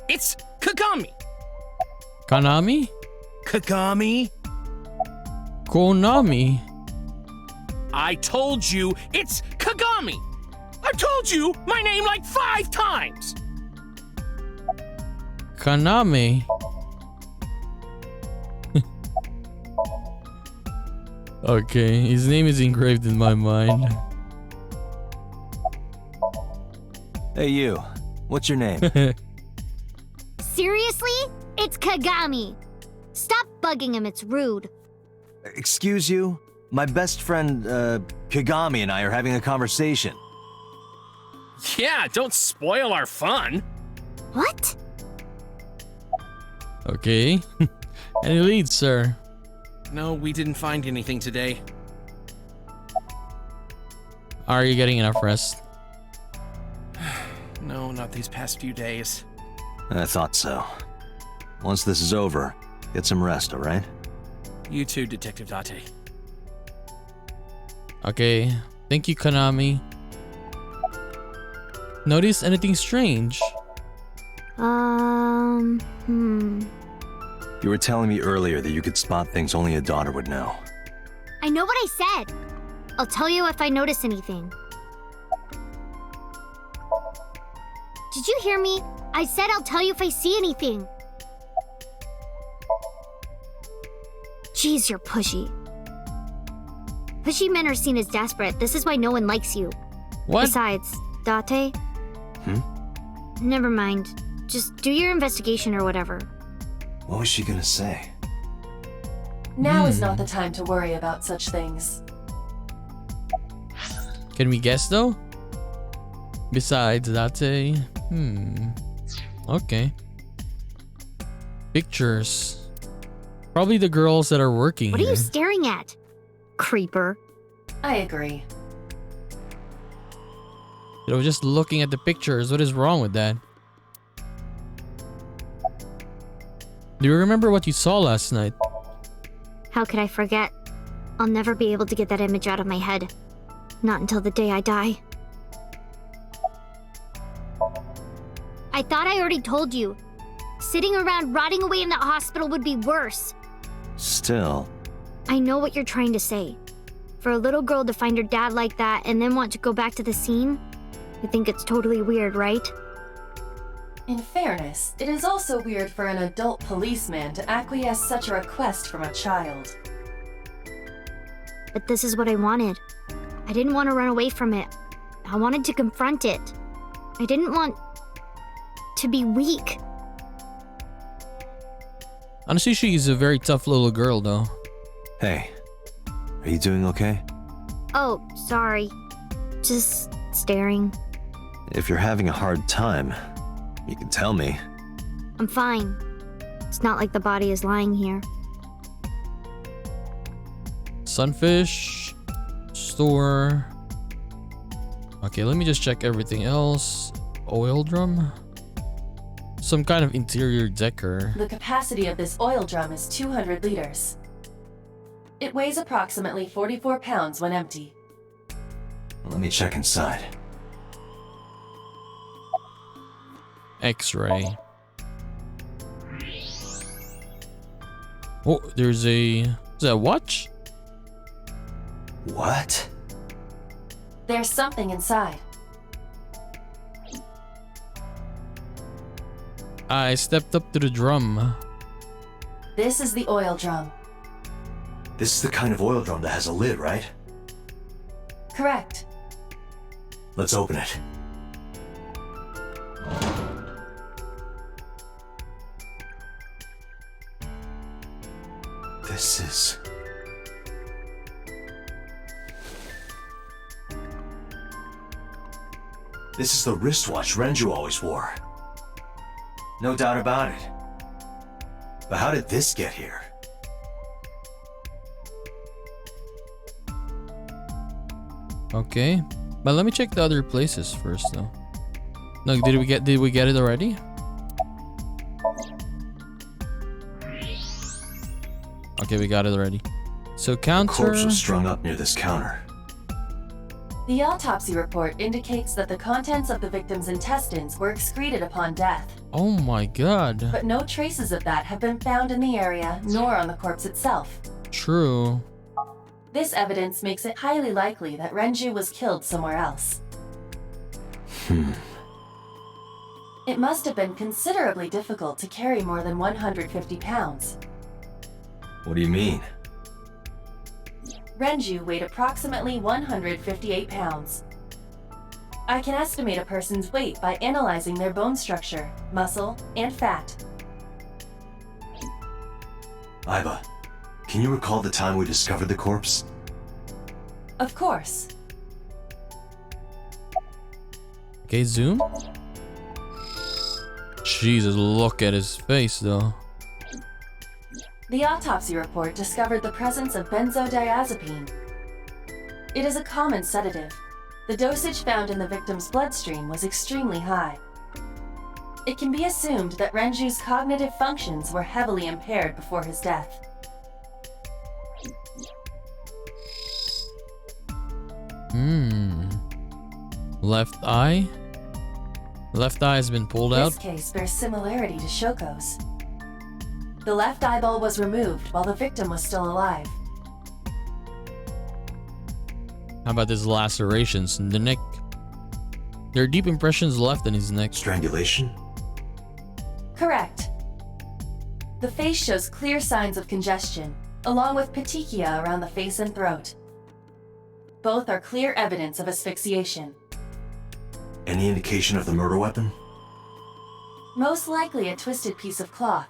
Speaker 8: It's Kagami.
Speaker 1: Kanami?
Speaker 8: Kagami.
Speaker 1: Konami?
Speaker 8: I told you it's Kagami. I told you my name like 5 times.
Speaker 1: Kaname? Okay, his name is engraved in my mind.
Speaker 5: Hey, you. What's your name?
Speaker 6: Seriously? It's Kagami. Stop bugging him, it's rude.
Speaker 5: Excuse you? My best friend, Kagami and I are having a conversation.
Speaker 8: Yeah, don't spoil our fun.
Speaker 6: What?
Speaker 1: Okay. Any leads, sir?
Speaker 8: No, we didn't find anything today.
Speaker 1: Are you getting enough rest?
Speaker 8: No, not these past few days.
Speaker 5: I thought so. Once this is over, get some rest, all right?
Speaker 8: You too, Detective Date.
Speaker 1: Okay. Thank you, Kanami. Notice anything strange?
Speaker 5: You were telling me earlier that you could spot things only a daughter would know.
Speaker 6: I know what I said. I'll tell you if I notice anything. Did you hear me? I said I'll tell you if I see anything. Jeez, you're pushy. Pushy men are seen as desperate. This is why no one likes you.
Speaker 1: What?
Speaker 6: Besides, Date? Never mind. Just do your investigation or whatever.
Speaker 5: What was she gonna say?
Speaker 4: Now is not the time to worry about such things.
Speaker 1: Can we guess though? Besides Date? Okay. Pictures. Probably the girls that are working
Speaker 6: What are
Speaker 1: here.
Speaker 6: you staring at? Creeper.
Speaker 4: I agree.
Speaker 1: You know, just looking at the pictures. What is wrong with that? Do you remember what you saw last night?
Speaker 6: How could I forget? I'll never be able to get that image out of my head. Not until the day I die. I thought I already told you. Sitting around rotting away in that hospital would be worse.
Speaker 5: Still,
Speaker 6: I know what you're trying to say. For a little girl to find her dad like that and then want to go back to the scene, you think it's totally weird, right?
Speaker 4: In fairness, it is also weird for an adult policeman to acquiesce such a request from a child.
Speaker 6: But this is what I wanted. I didn't want to run away from it. I wanted to confront it. I didn't want to be weak.
Speaker 1: Honestly, she's a very tough little girl though.
Speaker 5: hey, are you doing okay?
Speaker 6: Oh, sorry. Just staring.
Speaker 5: If you're having a hard time, you can tell me.
Speaker 6: I'm fine. It's not like the body is lying here.
Speaker 1: Sunfish. store. Okay, let me just check everything else. Oil drum? Some kind of interior decor.
Speaker 4: The capacity of this oil drum is 200 liters. It weighs approximately 44 pounds when empty.
Speaker 5: Let me check inside.
Speaker 1: X-ray. Oh, there's a... Is that a watch?
Speaker 5: What?
Speaker 4: There's something inside.
Speaker 1: I stepped up to the drum.
Speaker 4: This is the oil drum.
Speaker 5: This is the kind of oil drum that has a lid, right?
Speaker 4: Correct.
Speaker 5: Let's open it. This is... This is the wristwatch Renju always wore. No doubt about it. But how did this get here?
Speaker 1: Okay. But let me check the other places first though. No, did we get it already? Okay, we got it already. So
Speaker 5: The
Speaker 1: counter.
Speaker 5: corpse was strung up near this counter.
Speaker 4: The autopsy report indicates that the contents of the victim's intestines were excreted upon death,
Speaker 1: Oh my god.
Speaker 4: but no traces of that have been found in the area nor on the corpse itself.
Speaker 1: True.
Speaker 4: This evidence makes it highly likely that Renju was killed somewhere else. It must have been considerably difficult to carry more than 150 pounds.
Speaker 5: What do you mean?
Speaker 4: Renju weighed approximately 158 pounds. I can estimate a person's weight by analyzing their bone structure, muscle, and fat.
Speaker 5: Aiba, can you recall the time we discovered the corpse?
Speaker 4: Of course.
Speaker 1: Okay, zoom. Jesus, look at his face though.
Speaker 4: The autopsy report discovered the presence of benzodiazepine. It is a common sedative. The dosage found in the victim's bloodstream was extremely high. It can be assumed that Renju's cognitive functions were heavily impaired before his death.
Speaker 1: Left eye? Left eye has been pulled out.
Speaker 4: This case bears similarity to Shoko's. The left eyeball was removed while the victim was still alive.
Speaker 1: How about his lacerations in the neck? There are deep impressions left in his neck.
Speaker 5: Strangulation?
Speaker 4: Correct. The face shows clear signs of congestion, along with petechia around the face and throat. Both are clear evidence of asphyxiation.
Speaker 5: Any indication of the murder weapon?
Speaker 4: Most likely a twisted piece of cloth.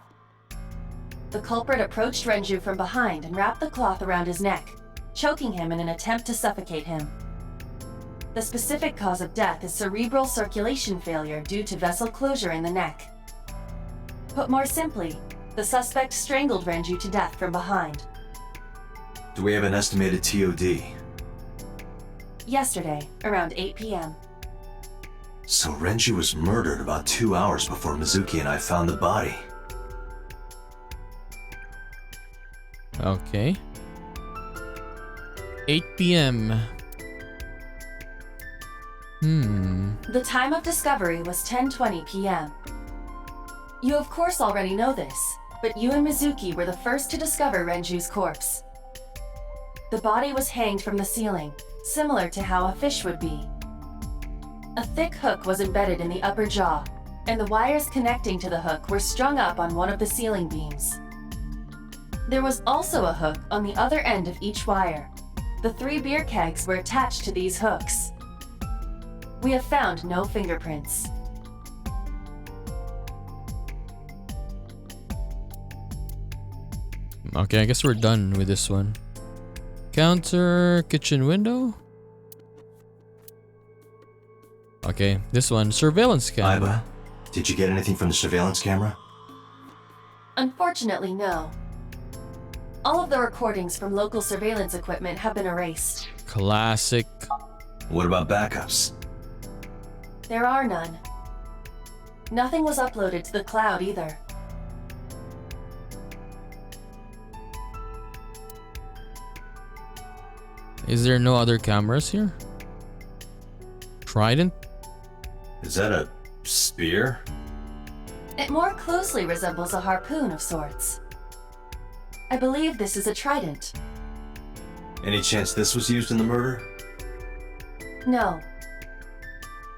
Speaker 4: The culprit approached Renju from behind and wrapped the cloth around his neck, choking him in an attempt to suffocate him. The specific cause of death is cerebral circulation failure due to vessel closure in the neck. Put more simply, the suspect strangled Renju to death from behind.
Speaker 5: Do we have an estimated TOD?
Speaker 4: Yesterday, around 8 p.m.
Speaker 5: So Renju was murdered about 2 hours before Mizuki and I found the body.
Speaker 1: Okay. 8 p.m.
Speaker 4: The time of discovery was 10:20 p.m. You of course already know this, but you and Mizuki were the first to discover Renju's corpse. The body was hanged from the ceiling, similar to how a fish would be. A thick hook was embedded in the upper jaw, and the wires connecting to the hook were strung up on one of the ceiling beams. There was also a hook on the other end of each wire. The 3 beer kegs were attached to these hooks. We have found no fingerprints.
Speaker 1: Okay, I guess we're done with this one. Counter, kitchen window. Okay, this one, surveillance camera.
Speaker 5: Aiba, did you get anything from the surveillance camera?
Speaker 4: Unfortunately, no. All of the recordings from local surveillance equipment have been erased.
Speaker 1: Classic.
Speaker 5: What about backups?
Speaker 4: There are none. Nothing was uploaded to the cloud either.
Speaker 1: Is there no other cameras here? Trident?
Speaker 5: Is that a spear?
Speaker 4: It more closely resembles a harpoon of sorts. I believe this is a trident.
Speaker 5: Any chance this was used in the murder?
Speaker 4: No.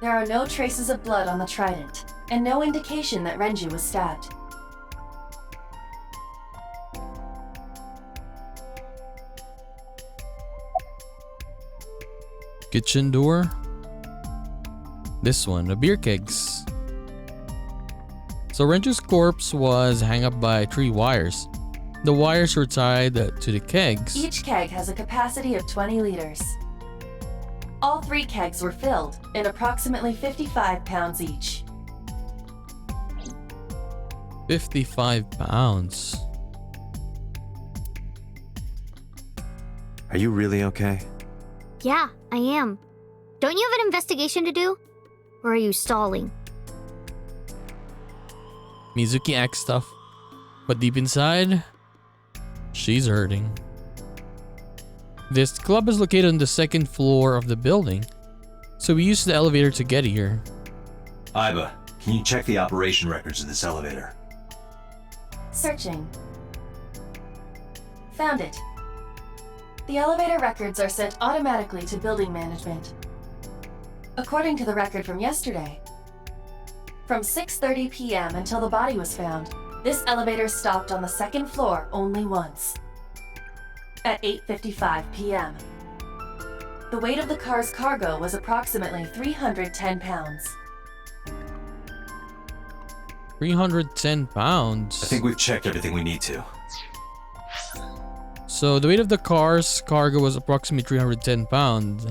Speaker 4: There are no traces of blood on the trident, and no indication that Renju was stabbed.
Speaker 1: Kitchen door? This one, the beer kegs. So Renju's corpse was hung up by 3 wires. The wires were tied to the kegs.
Speaker 4: Each keg has a capacity of 20 liters. All 3 kegs were filled, in approximately 55 pounds each.
Speaker 1: 55 pounds.
Speaker 5: Are you really okay?
Speaker 6: Yeah, I am. Don't you have an investigation to do? Or are you stalling?
Speaker 1: Mizuki acts tough, but deep inside, she's hurting. This club is located on the 2nd floor of the building, so we used the elevator to get here.
Speaker 5: Iba, can you check the operation records of this elevator?
Speaker 4: Searching. Found it. The elevator records are sent automatically to building management. According to the record from yesterday, from 6:30 p.m. until the body was found, this elevator stopped on the 2nd floor only once. At 8:55 p.m. The weight of the car's cargo was approximately 310 pounds.
Speaker 1: 310 pounds.
Speaker 5: I think we've checked everything we need to.
Speaker 1: So the weight of the car's cargo was approximately 310 pounds.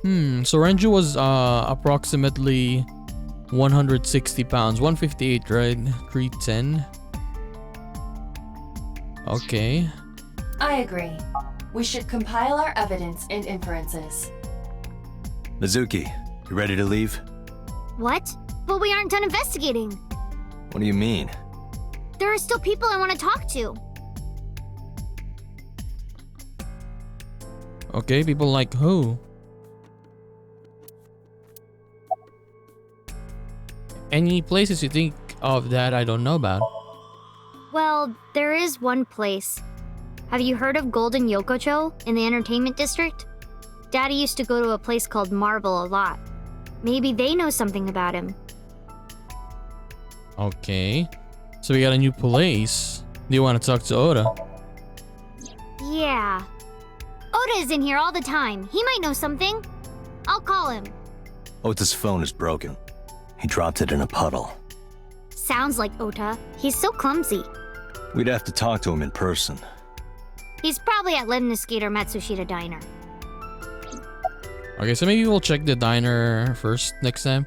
Speaker 1: So Renju was approximately 160 pounds. 158, right? 310. Okay.
Speaker 4: I agree. We should compile our evidence and inferences.
Speaker 5: Mizuki, you ready to leave?
Speaker 6: What? But we aren't done investigating.
Speaker 5: What do you mean?
Speaker 6: There are still people I want to talk to.
Speaker 1: Okay, people like who? Any places you think of that I don't know about?
Speaker 6: Well, there is one place. Have you heard of Golden Yokocho in the entertainment district? Daddy used to go to a place called Marble a lot. Maybe they know something about him.
Speaker 1: Okay. So we got a new place. Do you want to talk to Oda?
Speaker 6: Yeah. Oda is in here all the time. He might know something. I'll call him.
Speaker 5: Ota's phone is broken. He dropped it in a puddle.
Speaker 6: Sounds like Ota. He's so clumsy.
Speaker 5: We'd have to talk to him in person.
Speaker 6: He's probably at Lemnis Gate or Matsushita Diner.
Speaker 1: Okay, so maybe we'll check the diner first next time.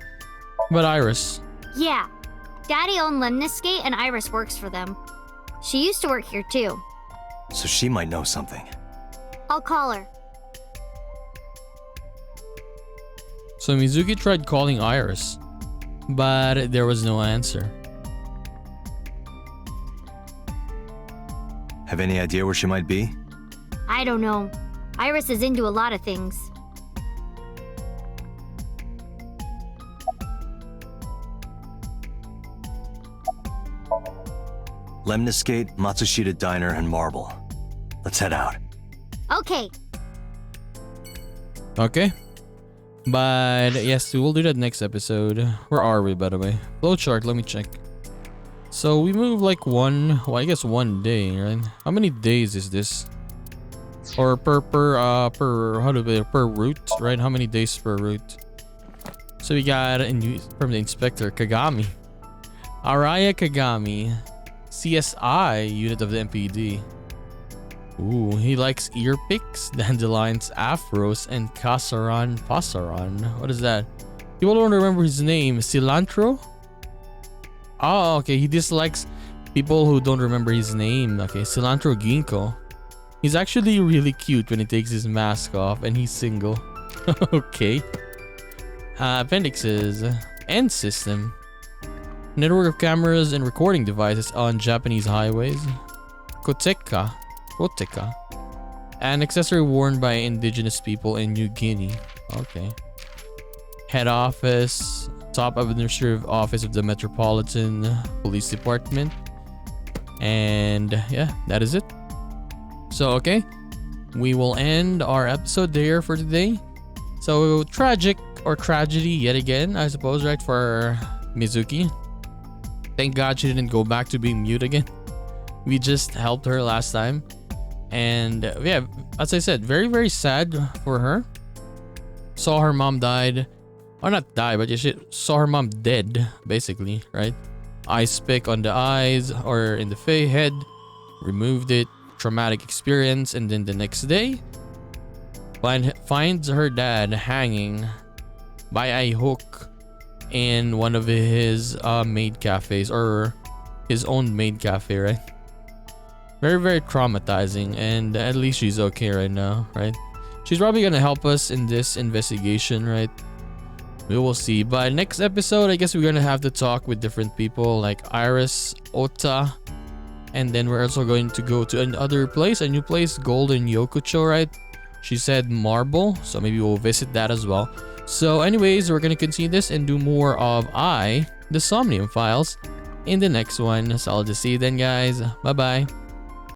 Speaker 1: But Iris.
Speaker 6: Yeah. Daddy owned Lemnis Gate and Iris works for them. She used to work here too.
Speaker 5: So she might know something.
Speaker 6: I'll call her.
Speaker 1: So Mizuki tried calling Iris, but there was no answer.
Speaker 5: Have any idea where she might be?
Speaker 6: I don't know. Iris is into a lot of things.
Speaker 5: Lemnis Gate, Matsushita Diner, and Marble. Let's head out.
Speaker 6: Okay.
Speaker 1: Okay. But yes, we will do that next episode. Where are we, by the way? Flowchart, let me check. So we move like one day, right? How many days is this? Or per route, right? How many days per route? So we got from the inspector, Kagami. Araya Kagami. CSI unit of the MPD. Ooh, he likes ear picks, dandelions, afros, and pasaran. What is that? People don't remember his name. Cilantro? Oh, okay. He dislikes People who don't remember his name. Okay, Cilantro Ginkgo. He's actually really cute when he takes his mask off and he's single. Okay. Appendixes. End system. Network of cameras and recording devices on Japanese highways. Koteka. An accessory worn by indigenous people in New Guinea. Okay. Head office. Top administrative office of the Metropolitan Police Department. And yeah, that is it. So, okay. We will end our episode there for today. So, tragic or tragedy yet again, I suppose, right, for Mizuki. Thank God she didn't go back to being mute again. We just helped her last time. And yeah, as I said, very, very sad for her. Saw her mom died. Or not die, but she saw her mom dead, basically, right? Ice pick on the eyes or in the head. Removed it. Traumatic experience. And then the next day, finds her dad hanging by a hook in one of his maid cafes, or his own maid cafe, right? Very, very traumatizing, and at least she's okay right now, right? She's probably gonna help us in this investigation, right? We will see. But next episode, I guess we're gonna have to talk with different people like Iris, Ota, and then we're also going to go to another place, a new place, Golden Yokucho, right? She said Marble, so maybe we'll visit that as well. So anyways, we're gonna continue this and do more of the Somnium Files in the next one. So I'll just see you then, guys. Bye bye.